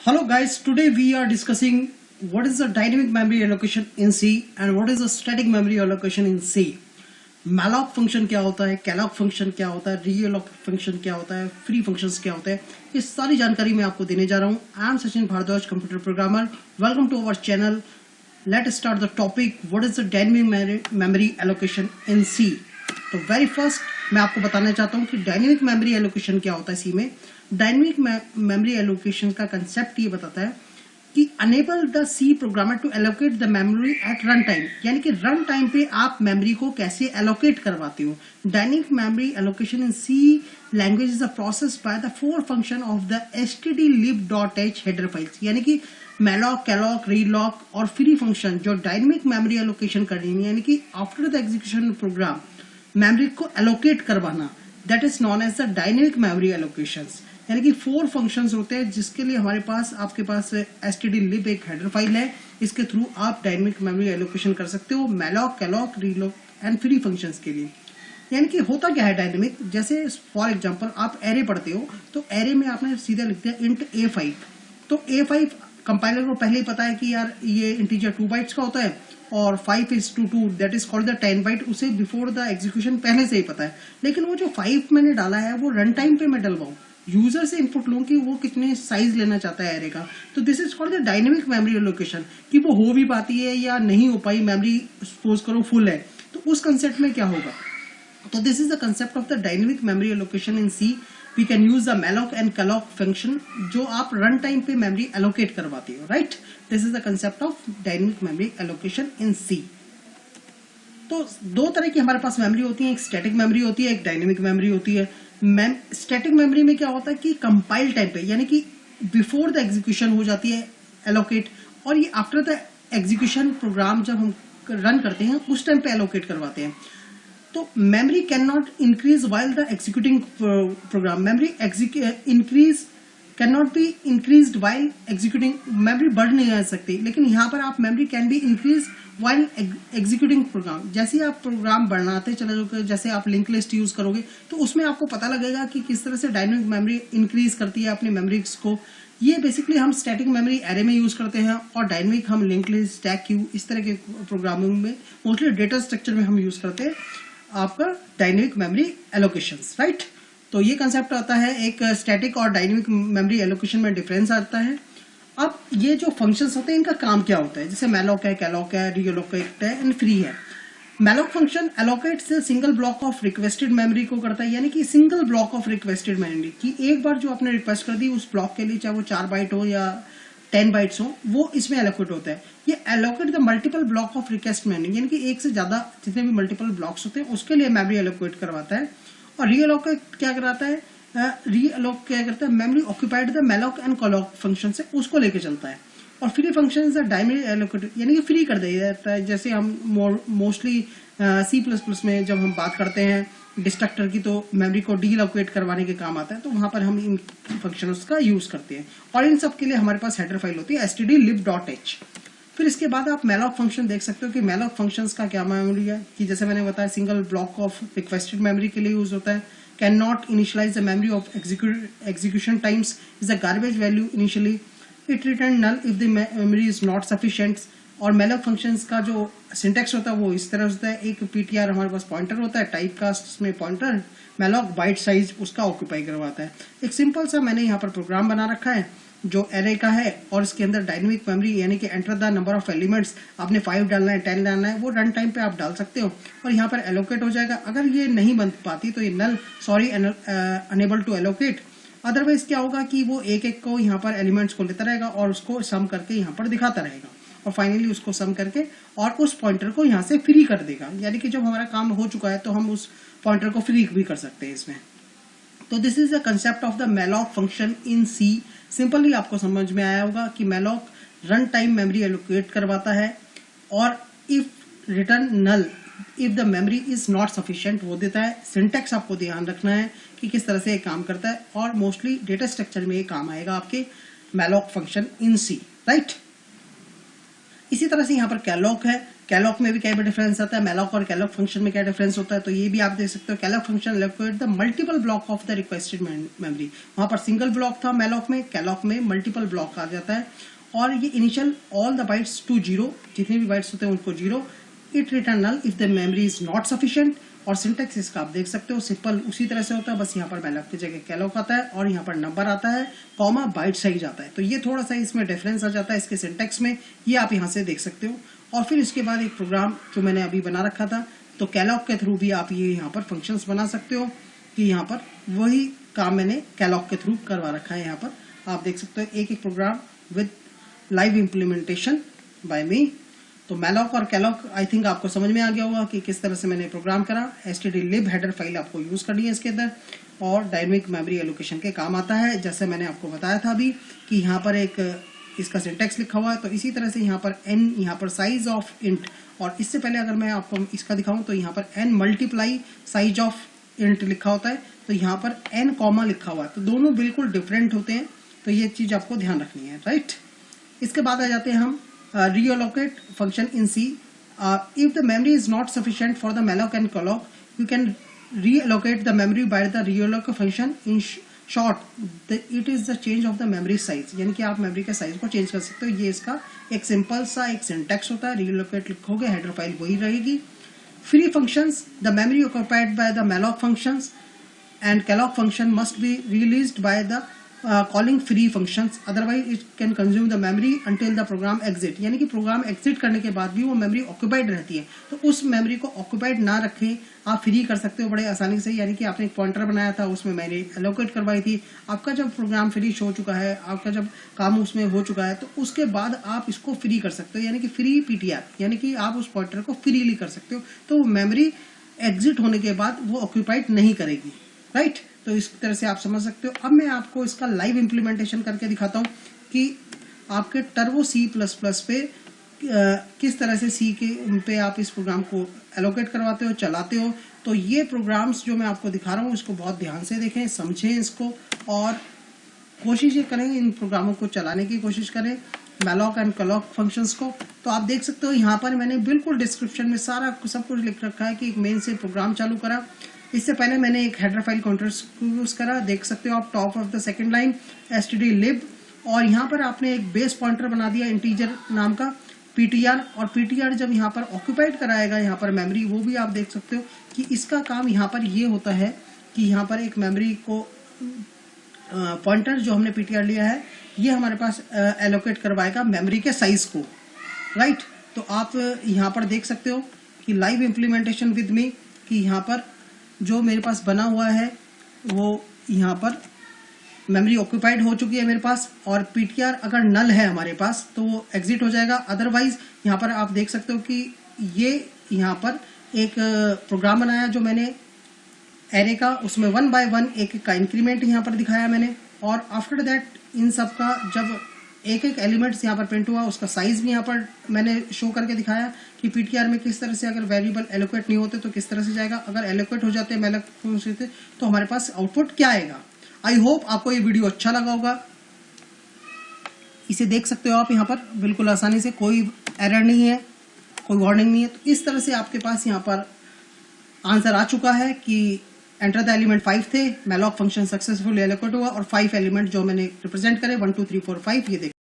Hello guys, today we are discussing what is the dynamic memory allocation in C and what is the static memory allocation in C. malloc function क्या होता है, calloc function क्या होता है, realloc function क्या होता है, free functions क्या होते हैं, ये सारी जानकारी मैं आपको देने जा रहा हूँ. I am Sachin Bhardwaj, computer programmer. Welcome to our channel. Let start the topic. What is the dynamic memory allocation in C. तो वेरी फर्स्ट मैं आपको बताना चाहता हूँ कि डायनेमिक मेमोरी एलोकेशन क्या होता है सी में. डायनेमिक मेमोरी एलोकेशन का कंसेप्ट ये बताता है कि enable the C programmer to allocate the memory at run time, यानी कि रन टाइम पे आप मेमोरी को कैसे एलोकेट करवाते हो. Dynamic memory allocation in C language is a process by the four function of the stdlib.h header files, यानी कि malloc, calloc, reloc और फ्री फंक्शन जो डायनेमिक मेमोरी एलोकेशन कर रही है, यानी कि after the execution program memory को एलोकेट करवाना, that is known as the dynamic memory allocations. यानी कि फोर फंक्शंस होते हैं जिसके लिए हमारे पास आपके पास stdlib एक हेडर फाइल है. इसके थ्रू आप डायनेमिक मेमोरी एलोकेशन कर सकते हो malloc, calloc, reloc and free functions के लिए. यानी कि होता क्या है डायनेमिक, जैसे फॉर एग्जांपल आप एरे पढ़ते हो तो एरे में आपने सीधा लिख दिया इंट A5. तो A5 कंपाइलर को पहले ही पता है कि यार ये इंटीजर 2 बाइट्स का होता है और 5 is to 2 that is called the 10 byte. उसे बिफोर द एग्जीक्यूशन पहले से ही पता है. लेकिन वो जो 5 मैंने डाला है वो रन टाइम पे मैं डलवाऊं, यूजर से इनपुट लूं कि वो कितने साइज लेना चाहता है एरे का. तो this is called the dynamic memory allocation, कि वो हो भी पाती है या नहीं हो पाई, मेमोरी सपोज करो फुल है तो उस कंसेप्ट में क्या होगा. तो this is the concept of the dynamic memory allocation in C. We can use the malloc and calloc function जो आप रन टाइम पे मेमोरी एलोकेट करवाती हो, right. This is the concept of dynamic memory allocation in C. तो दो तरह की हमारे पास मेमोरी होती है, एक स्टैटिक मेमोरी होती है, एक डायनेमिक मेमोरी होती है. स्टैटिक मेमोरी में क्या होता है कि कंपाइल टाइम पे, यानी कि बिफोर द एग्जीक्यूशन हो जाती है एलोकेट, और ये आफ्टर द एग्जीक्यूशन प्रोग्राम जब हम रन करते हैं उस टाइम पे एलोकेट करवाते हैं. तो memory can not increase while the executing program. Memory increase can not be increase while executing. Memory बढ़ नहीं आ सकती, लेकिन यहाँ पर आप memory can be increase while executing program. जैसे ही आप प्रोग्राम बढ़ाते चले जाओगे, जैसे आप लिंक लिस्ट यूज करोगे तो उसमें आपको पता लगेगा कि किस तरह से डायनेमिक मेमोरी इंक्रीज करती है अपनी मेमोरीज को. ये बेसिकली हम स्टैटिक मेमोरी एरे में यूज करते हैं और डायनेमिक हम लिंक लिस्ट, स्टैक क्यू, इस तरह के प्रोग्रामिंग में, मोस्टली डेटा स्ट्रक्चर में हम यूज करते हैं आपका डायनेमिक मेमोरी एलोकेशंस, राइट. तो ये कंसेप्ट आता है. एक स्टैटिक और डायनेमिक मेमोरी एलोकेशन में डिफरेंस आता है. अब ये जो फंक्शंस होते हैं इनका काम क्या होता है, जैसे malloc है, calloc है, reloc है एंड फ्री है. malloc function allocates single block of requested memory को करता है, यानी कि single block of requested memory की एक बार जो आपने रिक्वेस्ट कर दी उस ब्लॉक के लिए, चाहे वो 4 बाइट हो या 10 बाइट्स हो, वो इसमें एलोकेट होता है. ये allocate the multiple block of request memory, यानी कि एक से ज्यादा जितने भी मल्टीपल ब्लॉक्स होते हैं उसके लिए मेमोरी एलोकेट करवाता है. और रीअलोकेट क्या कराता है, रीअलोक क्या करता है, memory occupied the malloc and calloc function से उसको लेके चलता है. और free function is dynamic allocate, यानी कि फ्री कर दिया जाता है. जैसे हम मोस्टली C++ में जब हम बात करते हैं डिस्ट्रक्टर की, तो मेमोरी को डीलोकेट करवाने के काम आता है, तो वहां पर हम इन फंक्शंस का यूज करते हैं. और इन सब के लिए हमारे पास हेडर फाइल होती है stdlib.h. फिर इसके बाद आप malloc फंक्शन देख सकते हो कि malloc फंक्शंस का क्या मेमोरी है, कि जैसे मैंने बताया single block of requested memory के लिए यूज होता है. Can not initialise the memory of execution times is a garbage value initially. It return null if the memory is not sufficient. और malloc फंक्शंस का जो सिंटेक्स होता है वो इस तरह होता है. एक ptr हमारे पास पॉइंटर होता है, टाइप कास्ट में पॉइंटर, malloc बाइट साइज उसका ऑक्यूपाई करवाता है. एक सिंपल सा मैंने यहाँ पर प्रोग्राम बना रखा है जो एरे का है, और इसके अंदर डायनेमिक मेमोरी, यानी कि enter the number of elements, आपने 5 डालना है, 10 डालना है, वो रन टाइम पे आप डाल सकते हो और यहाँ पर एलोकेट हो जाएगा. अगर ये नहीं बन पाती तो ये null sorry unable to allocate. Otherwise क्या होगा कि वो एक एक को यहाँ पर एलिमेंट्स को लेता रहेगा और उसको सम करके यहाँ पर दिखाता रहेगा, और फाइनली उसको सम करके और उस पॉइंटर को यहाँ से फ्री कर देगा. यानी कि जब हमारा काम हो चुका है तो हम उस पॉइंटर को फ्री भी कर सकते हैं इसमें. तो this is the concept of the malloc function in C. Simply आपको समझ में आया होगा कि malloc run time memory allocate करवाता है और if return null if the memory is not sufficient वो देता है. सिंटेक्स आपको ध्यान रखना है कि किस तरह से ये काम करता है, और मोस्टली डेटा स्ट्रक्चर में ये काम आएगा आपके malloc function in C, right. इसी तरह से यहाँ पर calloc है. कैलॉक में भी क्या डिफरेंस आता है, मैलॉक और कैलॉक फंक्शन में क्या डिफरेंस होता है, तो ये भी आप देख सकते हो। Calloc function allocate the multiple block of the requested memory, वहां पर सिंगल ब्लॉक था मैलॉक में, कैलॉक में मल्टीपल ब्लॉक आ जाता है। और ये initial all the bytes to 0, जितने भी बाइट्स होते हैं उनको 0, it return null if the memory is not sufficient. और सिंटेक्स इसका आप देख सकते हो सिंपल उसी तरह से होता है, बस यहाँ पर मैलॉक की जगह कैलॉक आता है और यहाँ पर नंबर आता है, कॉमा बाइट साइज आता है। तो ये थोड़ा सा इसमें डिफरेंस आ जाता है इसके सिंटेक्स में, ये आप यहाँ से देख सकते हो। और फिर इसके बाद एक प्रोग्राम जो मैंने अभी बना रखा था, तो कैलॉक के थ्रू भी आप ये यहाँ पर फंक्शंस बना सकते हो कि यहाँ पर वही काम मैंने कैलॉक के थ्रू करवा रखा है। यहाँ पर आप देख सकते हो एक एक program with live implementation by me. तो मैलॉक और कैलॉक आई थिंक आपको समझ में आ गया होगा कि किस तरह से मैंने प्रोग्राम करा। stdlib हेडर फाइल आपको यूज करनी है इसके अंदर, और डायनेमिक मेमोरी एलोकेशन के काम आता है। जैसे मैंने आपको बताया था अभी कि यहाँ पर एक इसका सिंटेक्स लिखा हुआ है, तो इसी तरह से यहाँ पर n यहाँ पर साइज ऑफ इंट, और इससे पहले अगर मैं आपको इसका दिखाऊं तो यहाँ पर n multiply size of int लिखा होता है, तो यहाँ पर n कॉमा लिखा हुआ है, तो दोनों बिल्कुल डिफरेंट होते हैं। तो ये चीज आपको ध्यान रखनी है, राइट। इसके बाद आ जाते हैं हम reallocate function in C. If the memory is not sufficient for the malloc and calloc, you can reallocate the memory by the reallocate function. In short, it is the change of the memory size. यानी कि आप memory के size को change कर सकते हो। ये इसका एक सिंपल सा एक सिंटेक्स होता है। reallocate लिखोगे, हेडर फाइल वही रहेगी। Free functions, the memory occupied by the malloc functions and calloc function must be released by the calling free functions, otherwise it can consume the memory until the program exit। यानी कि programme exit करने के बाद भी वो memory occupied रहती है, तो उस मेमोरी को ऑक्यूपाइड ना रखें, आप फ्री कर सकते हो बड़े आसानी से। यानी कि आपने एक पॉइंटर बनाया था, उसमें मैंने एलोकेट करवाई थी, आपका जब प्रोग्राम फिनिश हो चुका है, आपका जब काम उसमें हो चुका है, तो उसके बाद आप इसको फ्री कर सकते हो, यानी कि फ्री पीटीआर, यानी कि आप उस पॉइंटर को फ्रीली कर सकते हो। तो मेमोरी एग्जिट होने के बाद वो ऑक्यूपाइड नहीं करेगी, राइट। तो इस तरह से आप समझ सकते हो। अब मैं आपको इसका लाइव इम्प्लीमेंटेशन करके दिखाता हूँ कि आपके टर्बो C++ पे किस तरह से C के पे आप इस प्रोग्राम को एलोकेट करवाते हो, चलाते हो। तो ये प्रोग्राम्स जो मैं आपको दिखा रहा हूँ, इसको बहुत ध्यान से देखें, समझें इसको, और कोशिश ये करें इन प्रोग्रामों को चलाने की कोशिश करें, मैलॉक एंड कैलॉक फंक्शंस को। तो आप देख सकते हो यहाँ पर मैंने बिल्कुल डिस्क्रिप्शन में सारा सब कुछ लिख रखा है कि एक मेन से प्रोग्राम चालू करा। इससे पहले मैंने एक हेडर फाइल काउंटर्स यूज करा, देख सकते हो आप top of the second line stdlib, और यहाँ पर आपने एक बेस पॉइंटर बना दिया इंटीजर नाम का ptr, और ptr जब यहाँ पर ऑक्यूपाइड कराएगा यहाँ पर मेमोरी, वो भी आप देख सकते हो कि इसका काम यहाँ पर ये होता है कि यहाँ पर एक मेमोरी को पॉइंटर जो हमने ptr लिया है, ये हमारे पास एलोकेट करवाएगा मेमोरी के साइज को, राइट। तो आप यहाँ पर देख सकते हो कि लाइव इम्प्लीमेंटेशन विद मी, कि यहाँ पर जो मेरे पास बना हुआ है वो यहाँ पर मेमोरी ऑक्यूपाइड हो चुकी है मेरे पास, और पीटीआर अगर नल है हमारे पास तो वो एग्जिट हो जाएगा। अदरवाइज यहाँ पर आप देख सकते हो कि ये यहाँ पर एक प्रोग्राम बनाया जो मैंने एरे का, उसमें 1 by 1 एक का इंक्रीमेंट यहाँ पर दिखाया मैंने, और आफ्टर दैट इन सब का जब एक एक एलिमेंट्स यहाँ पर प्रिंट हुआ, उसका साइज भी यहाँ पर मैंने शो करके दिखाया कि पीटीआर में किस तरह से अगर वेरिएबल एलोकेट नहीं होते तो किस तरह से जाएगा, अगर एलोकेट हो जाते हैं तो हमारे पास आउटपुट क्या आएगा। आई होप आपको ये वीडियो अच्छा लगा होगा। इसे देख सकते हो आप यहाँ पर बिल्कुल आसानी से, कोई एरर नहीं है, कोई वार्निंग नहीं है। तो इस तरह से आपके पास यहाँ पर आंसर आ चुका है कि एंटर द एलिमेंट 5 थे, मैलॉक फंक्शन सक्सेसफुल एलोकेट हुआ, और 5 एलिमेंट जो मैंने रिप्रेजेंट करे 1 2 3 4 5 ये देख